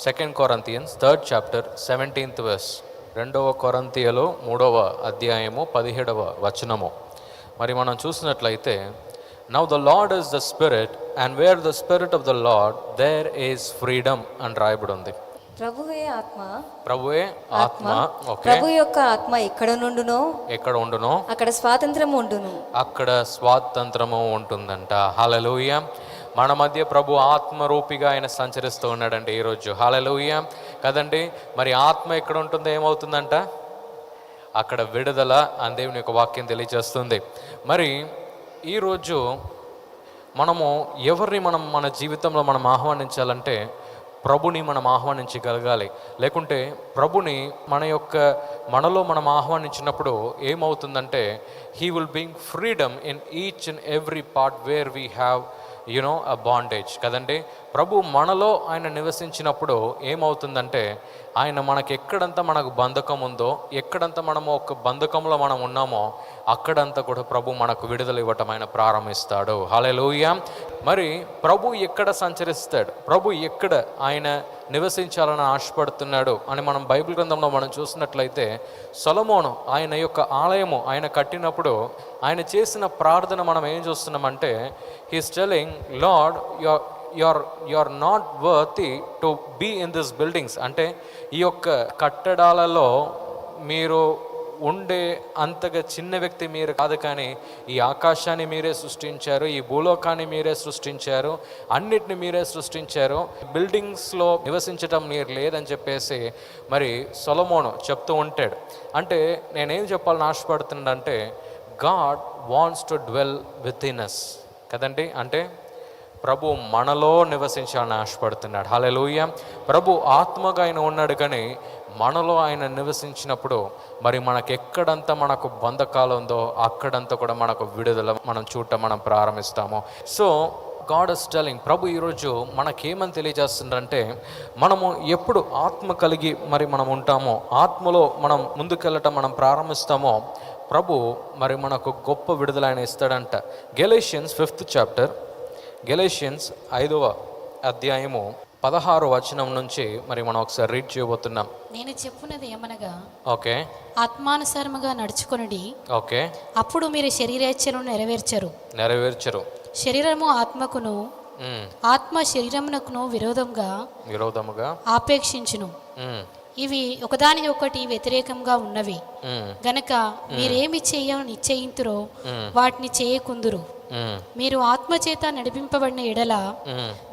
2 Corinthians 3rd chapter 17th verse. 2వ కొరింథీయులు 3వ అధ్యాయము 17వ వచనము. మరి మనం చూసినట్లయితే, now the Lord is the spirit and where the spirit of the Lord there is freedom అని రాయబడి ఉంది. ప్రభువే ఆత్మ. ఓకే. ప్రభు యొక్క ఆత్మ ఎక్కడ ఉండునో అక్కడ స్వాతంత్రము ఉండును. అక్కడ స్వాతంత్రము ఉంటుందంట. హల్లెలూయా. మన మధ్య ప్రభు ఆత్మరూపిగా ఆయన సంచరిస్తూ ఉన్నాడండి ఈరోజు. హల్లెలూయా కదండి. మరి ఆత్మ ఎక్కడ ఉంటుందో ఏమవుతుందంట? అక్కడ విడుదల అని దేవుని యొక్క వాక్యం తెలియజేస్తుంది. మరి ఈరోజు మనము ఎవరిని మన జీవితంలో మనం ఆహ్వానించాలంటే ప్రభుని మనం ఆహ్వానించగలగాలి. లేకుంటే ప్రభుని మనలో మనం ఆహ్వానించినప్పుడు ఏమవుతుందంటే, he will bring freedom in each and every part where we have a bondage కదండి. ప్రభు మనలో ఆయన నివసించినప్పుడు ఏమవుతుందంటే, ఆయన ఎక్కడంతా మనకు బంధకం ఉందో, ఎక్కడంతా మనము ఒక బంధకంలో మనం ఉన్నామో అక్కడంతా కూడా ప్రభు మనకు విడుదల ఇవ్వటం ఆయన ప్రారంభిస్తాడు. హల్లెలూయా. మరి ప్రభు ఎక్కడ సంచరిస్తాడు, ప్రభు ఎక్కడ ఆయన నివసించాలని ఆశపడుతున్నాడు అని మనం బైబిల్ గ్రంథంలో మనం చూసినట్లయితే, సొలొమోను ఆయన యొక్క ఆలయము ఆయన కట్టినప్పుడు ఆయన చేసిన ప్రార్థన మనం ఏం చూస్తున్నామంటే, he's telling lord you are not worthy to be in this buildings. అంటే ఈ యొక్క కట్టడాలలో మీరు ఉండే అంతగా చిన్న వ్యక్తి మీరు కాదు, కానీ ఈ ఆకాశాన్ని మీరే సృష్టించారు, ఈ భూలోకాన్ని మీరే సృష్టించారు, అన్నిటిని మీరే సృష్టించారు, బిల్డింగ్స్లో నివసించటం మీరు లేదని చెప్పేసి మరి సొలొమోను చెప్తూ ఉంటాడు. అంటే నేనేం చెప్పాలని ఆశపడుతుందంటే, god wants to dwell with in us కదండి. అంటే ప్రభు మనలో నివసించాలని ఆశపడుతున్నాడు. హల్లెలూయా. ప్రభు ఆత్మగా ఆయన ఉన్నాడు, కానీ మనలో ఆయన నివసించినప్పుడు మరి ఎక్కడంతా మనకు బంధకాలు ఉందో అక్కడంతా కూడా మనకు విడుదల మనం చూడటం మనం ప్రారంభిస్తాము. సో గాడ్ ఇస్ టెల్లింగ్, ప్రభు ఈరోజు మనకేమని తెలియజేస్తుందంటే, మనము ఎప్పుడు ఆత్మ కలిగి మరి మనం ఉంటామో, ఆత్మలో మనం ముందుకెళ్ళటం మనం ప్రారంభిస్తామో ప్రభు మరి మనకు గొప్ప విడుదల ఆయన ఇస్తాడంట. గెలేషియన్స్ 5th చాప్టర్, గెలేషియన్స్ 5వ అధ్యాయము 16వ వచనం నుంచి మరి మనం ఒకసారి రీడ్ చేయబోతున్నాం. నేను చెప్పున్నది ఏమనగా, ఓకే, ఆత్మానుసారముగా నడుచుకొనుడి. ఓకే. అప్పుడు మీరు శరీరేచ్ఛను నెరవేర్చరు. శరీరము ఆత్మకును, ఆత్మ శరీరమునకును విరోధముగా ఆపేక్షించును. ఇవి ఒకదాని ఒకటి వ్యతిరేకంగా ఉన్నవి గనక మీరేమి నిశ్చయింతురో వాటిని చేయకుందురు. మీరు ఆత్మచేత నడిపింపబడిన ఎడల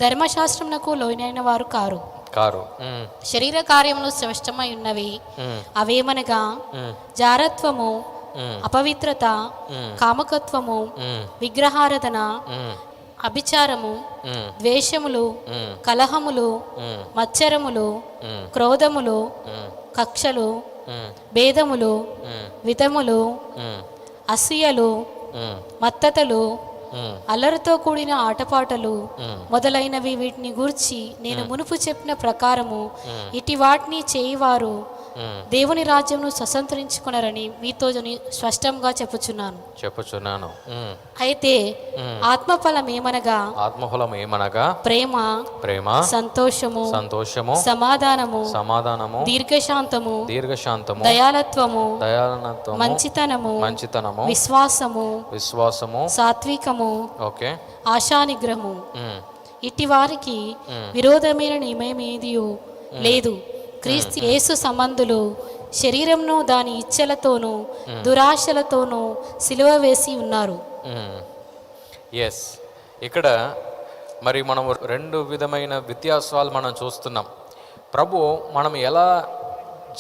ధర్మశాస్త్రమునకు లోనైన వారు కారు. శరీర కార్యములు స్పష్టమై ఉన్నవి. అవేమనగా జారత్వము, అపవిత్రత, కామకత్వము, విగ్రహారాధన, అభిచారము, ద్వేషములు, కలహములు, మత్సరములు, క్రోధములు, కక్షలు, భేదములు, వితములు, అసూయలు, మత్తతలు, అల్లరితో కూడిన ఆటపాటలు మొదలైనవి, వీటిని గూర్చి నేను మునుపు చెప్పిన ప్రకారము ఇటు వాటిని చేయవారు దేవుని రాజ్యమును స్వతంత్రించుకున్నారని మీతో స్పష్టంగా చెప్పుచున్నాను. అయితే ఆత్మఫలం ఏమనగా ప్రేమ, సంతోషము, సమాధానము, దీర్ఘశాంతము, దయాళత్వము, మంచితనము, విశ్వాసము, సాత్వికము, ఆశానిగ్రహము. ఇట్టి వారికి విరోధమైన నియమేదియు లేదు. క్రీస్తు యేసు సంబంధులు శరీరంను దాని ఇచ్చలతోనూ దురాశలతోనూ సిలువ వేసి ఉన్నారు. ఎస్, ఇక్కడ మరి మనం 2 విధమైన వ్యత్యాసాలు మనం చూస్తున్నాం. ప్రభు మనం ఎలా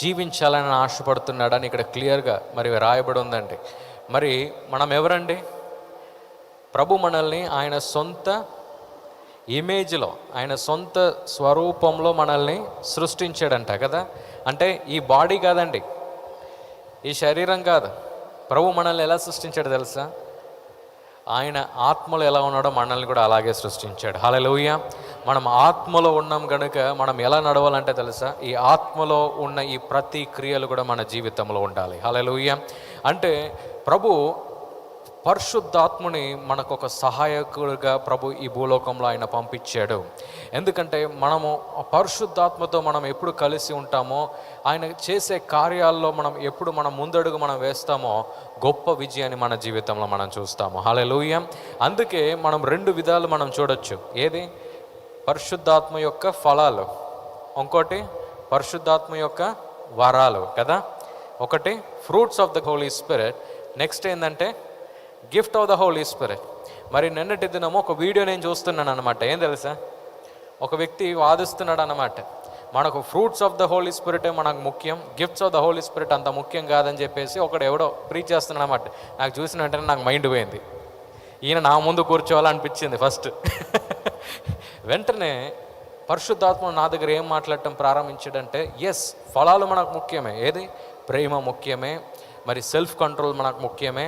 జీవించాలని ఆశపడుతున్నాడని ఇక్కడ క్లియర్గా మరి రాయబడి ఉందండి. మరి మనం ఎవరండి? ప్రభు మనల్ని ఆయన సొంత ఇమేజ్లో, ఆయన సొంత స్వరూపంలో మనల్ని సృష్టించాడంట కదా. అంటే ఈ బాడీ కాదండి, ఈ శరీరం కాదు. ప్రభు మనల్ని ఎలా సృష్టించాడు తెలుసా? ఆయన ఆత్మలో ఎలా ఉన్నాడో మనల్ని కూడా అలాగే సృష్టించాడు. హల్లెలూయా. మనం ఆత్మలో ఉన్నాం కనుక మనం ఎలా నడవాలంటే తెలుసా? ఈ ఆత్మలో ఉన్న ఈ ప్రతి క్రియలు కూడా మన జీవితంలో ఉండాలి. హల్లెలూయా. అంటే ప్రభు పరిశుద్ధాత్ముని మనకు ఒక సహాయకుడిగా ప్రభు ఈ భూలోకంలో ఆయన పంపించాడు. ఎందుకంటే మనము పరిశుద్ధాత్మతో మనం ఎప్పుడు కలిసి ఉంటామో, ఆయన చేసే కార్యాల్లో మనం ముందడుగు వేస్తామో గొప్ప విజయాన్ని మన జీవితంలో మనం చూస్తాము. హల్లెలూయా. అందుకే మనం 2 విధాలు మనం చూడొచ్చు. ఏది? పరిశుద్ధాత్మ యొక్క ఫలాలు, ఇంకోటి పరిశుద్ధాత్మ యొక్క వరాలు కదా. ఒకటి fruits of the holy spirit, next ఏంటంటే gift of the holy spirit. మరి నిన్నటి దినము ఒక వీడియో నేను చూస్తున్నాను అనమాట. ఏం తెలుసా, ఒక వ్యక్తి వాదిస్తున్నాడు అనమాట, మనకు ఫ్రూట్స్ ఆఫ్ ద హోలీ స్పిరిటే మనకు ముఖ్యం, gifts of the holy spirit అంత ముఖ్యం కాదని చెప్పేసి ఒకడు ఎవడో ప్రీచ్ చేస్తున్నాడు అనమాట. నాకు చూసిన వెంటనే నాకు మైండ్ పోయింది, ఈయన నా ముందు కూర్చోవాలనిపించింది ఫస్ట్. వెంటనే పరిశుద్ధాత్మ నా దగ్గర ఏం మాట్లాడటం ప్రారంభించాడంటే, ఎస్, ఫలాలు మనకు ముఖ్యమే. ఏది? ప్రేమ ముఖ్యమే, మరి సెల్ఫ్ కంట్రోల్ మనకు ముఖ్యమే,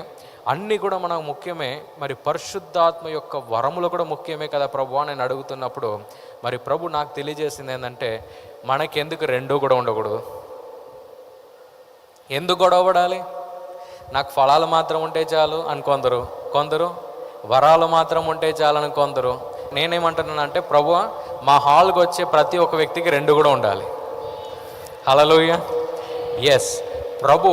అన్నీ కూడా మనకు ముఖ్యమే. మరి పరిశుద్ధాత్మ యొక్క వరములు కూడా ముఖ్యమే కదా ప్రభు అని నేను అడుగుతున్నప్పుడు, మరి ప్రభు నాకు తెలియజేసింది ఏంటంటే, మనకెందుకు 2 కూడా ఉండకూడదు? ఎందుకు గొడవపడాలి? నాకు ఫలాలు మాత్రం ఉంటే చాలు అని కొందరు వరాలు మాత్రం ఉంటే చాలని కొందరు. నేనేమంటున్నానంటే, ప్రభువా, మా హాల్కి వచ్చే ప్రతి ఒక్క వ్యక్తికి 2 కూడా ఉండాలి. హల్లెలూయా. ఎస్, ప్రభు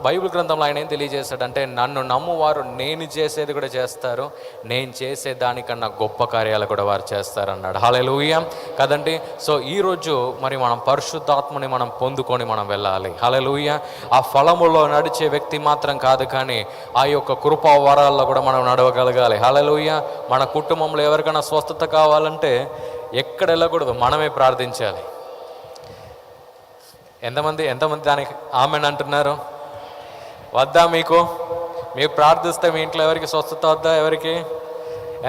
బైబిల్ గ్రంథంలో ఆయన ఏం తెలియజేశాడంటే, నన్ను నమ్మువారు నేను చేసేది కూడా చేస్తారు, నేను చేసే దానికన్నా గొప్ప కార్యాలు కూడా వారు చేస్తారన్నాడు. హల్లెలూయా కదండి. సో ఈరోజు మరి మనం పరిశుద్ధాత్మని మనం పొందుకొని మనం వెళ్ళాలి. హల్లెలూయా. ఆ ఫలములో నడిచే వ్యక్తి మాత్రం కాదు, కానీ ఆ యొక్క కృపా వరాల్లో కూడా మనం నడవగలగాలి. హల్లెలూయా. మన కుటుంబంలో ఎవరికైనా స్వస్థత కావాలంటే ఎక్కడ వెళ్ళకూడదు, మనమే ప్రార్థించాలి. ఎంతమంది దానికి ఆమెన్ అంటున్నారు? వద్దా? మీకు ప్రార్థిస్తే మీ ఇంట్లో ఎవరికి స్వస్థత వద్దా? ఎవరికి?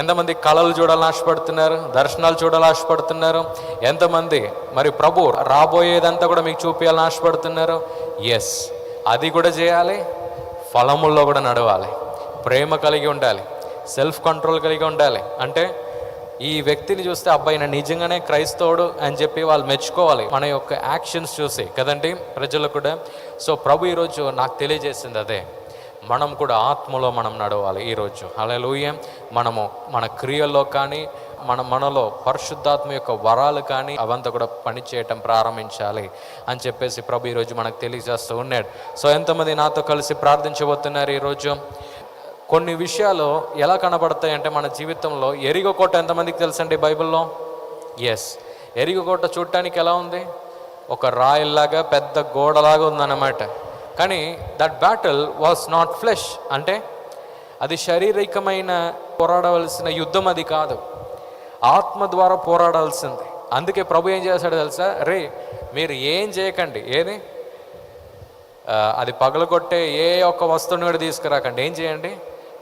ఎంతమంది కళలు చూడాలని ఆశపడుతున్నారు, దర్శనాలు చూడాలని ఆశపడుతున్నారు? ఎంతమంది మరి ప్రభు రాబోయేదంతా కూడా మీకు చూపించాలని ఆశపడుతున్నారు? ఎస్, అది కూడా చేయాలి. ఫలముల్లో కూడా నడవాలి, ప్రేమ కలిగి ఉండాలి, సెల్ఫ్ కంట్రోల్ కలిగి ఉండాలి. అంటే ఈ వ్యక్తిని చూస్తే అబ్బాయి నిజంగానే క్రైస్తవుడు అని చెప్పి వాళ్ళు మెచ్చుకోవాలి మన యొక్క యాక్షన్స్ చూసి కదండి, ప్రజలు కూడా. సో ప్రభు ఈరోజు నాకు తెలియజేసింది అదే, మనం కూడా ఆత్మలో మనం నడవాలి ఈరోజు. హల్లెలూయా. మనము మన క్రియల్లో కానీ మనలో పరిశుద్ధాత్మ యొక్క వరాలు కానీ అవంతా కూడా పనిచేయటం ప్రారంభించాలి అని చెప్పేసి ప్రభు ఈరోజు మనకు తెలియజేస్తూ ఉన్నాడు. సో ఎంతమంది నాతో కలిసి ప్రార్థించబోతున్నారు ఈరోజు? కొన్ని విషయాలు ఎలా కనబడతాయి అంటే మన జీవితంలో, ఎరిగో కోట ఎంతమందికి తెలుసండి బైబిల్లో? ఎస్, ఎరిగో కోట చూడటానికి ఎలా ఉంది? ఒక రాయిల్లాగా పెద్ద గోడలాగా ఉందన్నమాట. కానీ that battle was not flesh, అంటే అది శారీరకమైన పోరాడవలసిన యుద్ధం అది కాదు, ఆత్మ ద్వారా పోరాడాల్సింది. అందుకే ప్రభు ఏం చేశాడు తెలుసా? మీరు ఏం చేయకండి, ఏది అది పగలగొట్టే ఏ ఒక్క వస్తువుని కూడా తీసుకురాకండి. ఏం చేయండి?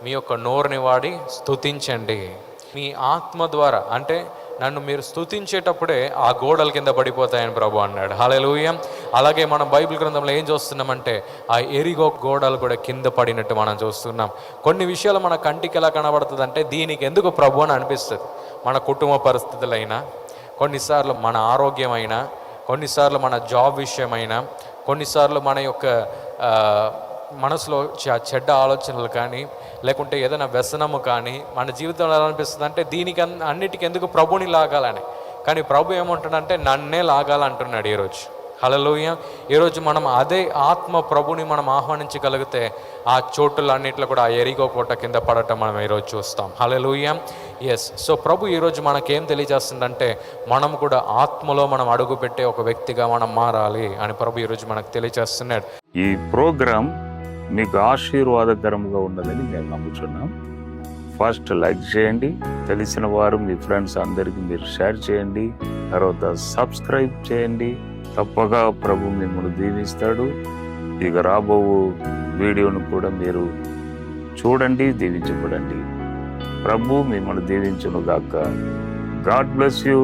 మీ యొక్క నోరుని వాడి స్తుతించండి. మీ ఆత్మ ద్వారా, అంటే నన్ను మీరు స్తుతించేటప్పుడే ఆ గోడల కింద పడిపోతాయని ప్రభు అన్నాడు. హల్లెలూయా. అలాగే మనం బైబిల్ గ్రంథంలో ఏం చూస్తున్నామంటే, ఆ ఎరిగో గోడలు కూడా కింద పడినట్టు మనం చూస్తున్నాం. కొన్ని విషయాలు మన కంటికి ఎలా కనబడుతుంది అంటే, దీనికి ఎందుకు ప్రభు అని అనిపిస్తుంది. మన కుటుంబ పరిస్థితులైనా, కొన్నిసార్లు మన ఆరోగ్యమైనా, కొన్నిసార్లు మన జాబ్ విషయమైనా, కొన్నిసార్లు మన యొక్క మనసులో చెడ్డ ఆలోచనలు కానీ, లేకుంటే ఏదైనా వ్యసనము కానీ మన జీవితంలో ఎలా అనిపిస్తుంది అంటే, దీనికి అన్నిటికీ ఎందుకు ప్రభుని లాగాలని. కానీ ప్రభు ఏమంటున్నాడంటే, నన్నే లాగాలంటున్నాడు ఈరోజు. హల్లెలూయా. ఈరోజు మనం అదే ఆత్మ ప్రభుని మనం ఆహ్వానించగలిగితే ఆ చోటులన్నింటిలో కూడా ఆ ఎరిగో కోట కింద పడటం మనం ఈరోజు చూస్తాం. హల్లెలూయా. ఎస్. సో ప్రభు ఈరోజు మనకేం తెలియజేస్తుందంటే, మనం కూడా ఆత్మలో మనం అడుగుపెట్టే ఒక వ్యక్తిగా మనం మారాలి అని ప్రభు ఈరోజు మనకు తెలియజేస్తున్నాడు. ఈ ప్రోగ్రాం మీకు ఆశీర్వాదకరంగా ఉన్నదని మేము నమ్ముతున్నాం. ఫస్ట్ లైక్ చేయండి, తెలిసిన వారు మీ ఫ్రెండ్స్ అందరికీ మీరు షేర్ చేయండి, తర్వాత సబ్స్క్రైబ్ చేయండి. తప్పగా ప్రభు మిమ్మల్ని దీవిస్తాడు. ఇక రాబో వీడియోను కూడా మీరు చూడండి, దీవించబడండి. ప్రభు మిమ్మల్ని దీవించును గాక. God bless you.